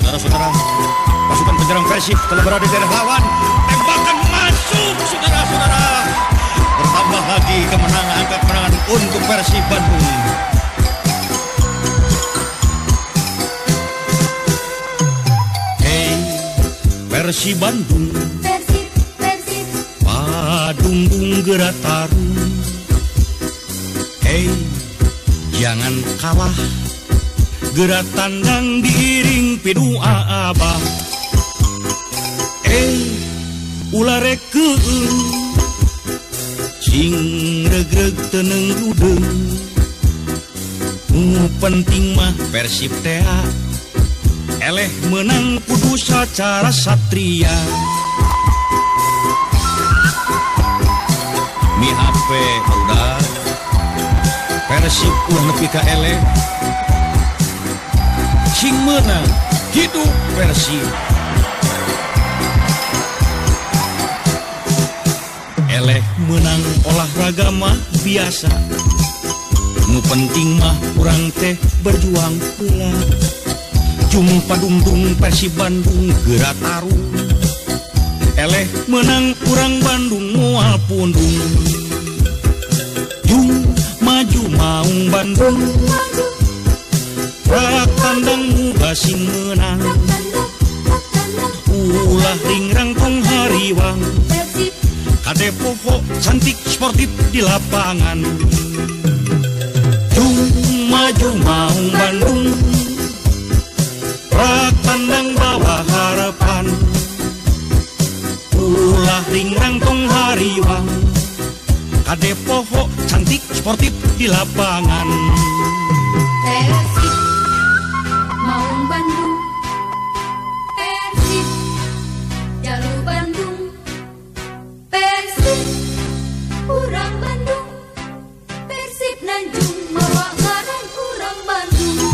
Saudara-saudara, pasukan penyerang Persib telah berada di daerah lawan. Tembakan masuk, saudara-saudara. Bertambah lagi kemenangan, angka kemenangan untuk Persib Bandung. Hey, Persib Bandung, Persib, Padunggung gerak tarung. Hey, jangan kalah, gerak tandang diiring pidua abah. Ulah rekeun sing regreg teneng ludeng. Penting mah Persib teh eleh menang kudu sacara satria. Mi HP udah Persib ulah nepi ka eleh sing menang hidup Persib. Eleh menang olahraga mah biasa, nu penting mah urang teh berjuang heula. Jumpa dungdung Persib Bandung gerak tarung. Eleh menang urang Bandung moal pundung. Jung maju maung Bandung, rak tandang basing menang. Ulah ringrang tong hariwang, kade poho cantik sportif di lapangan. Jung maju maung Bandung, rak tandang bawa harapan. Ulah ringrang tong hariwang, kade poho cantik sportif di lapangan. Persib, Maung Bandung, Persib, Jalu Bandung, Persib, urang Bandung, Persib Nanjung, mawa ngaran urang Bandung.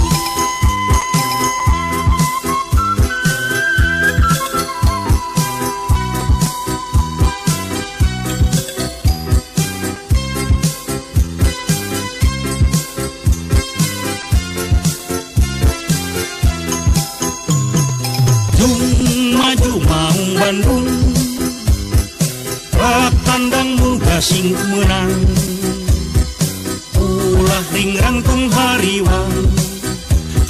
Maju maung Bandung, rak tandang gasing menang. Ulah ringrang tong hariwang,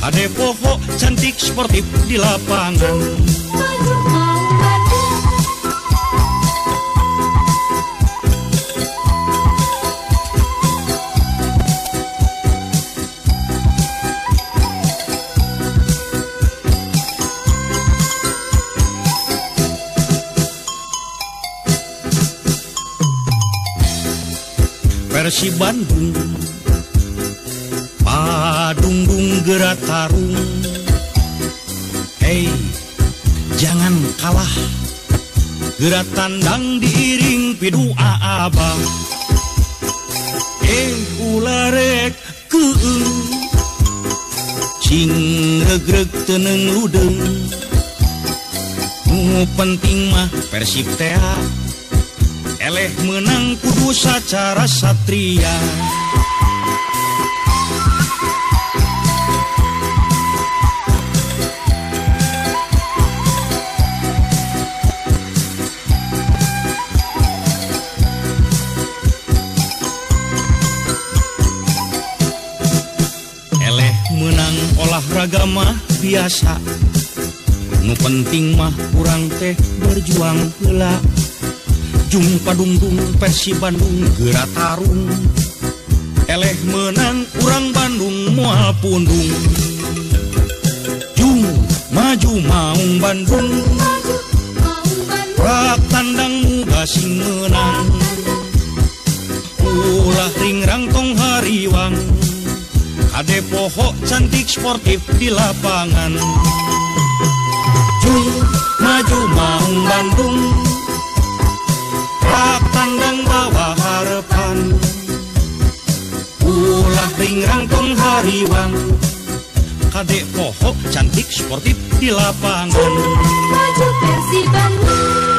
kade poho cantik sportif di lapangan. Maju Maung Bandung, Persib Bandung, Padunggung gerak tarung. Hey, jangan kalah, gerak tandang diiring pidua abang. Ulah rek keung sing regreg teneng ludeng. Nu penting mah Persib teh eleh menang kudu sacara satria. Eleh menang olahraga mah biasa, nu penting mah urang teh berjuang heula. Jumpa dungdung Persib Bandung gerak tarung. Eleh menang urang Bandung moal pundung. Jung maju maung Bandung, rak tandang gasing menang. Ulah ringrang tong hariwang, kade poho cantik sportif di lapangan. Jung maju maung Bandung, rak tandang bawa harapan. Ulah ringrang tong hariwang, kade poho cantik sportif di lapangan. maju Persib Bandung.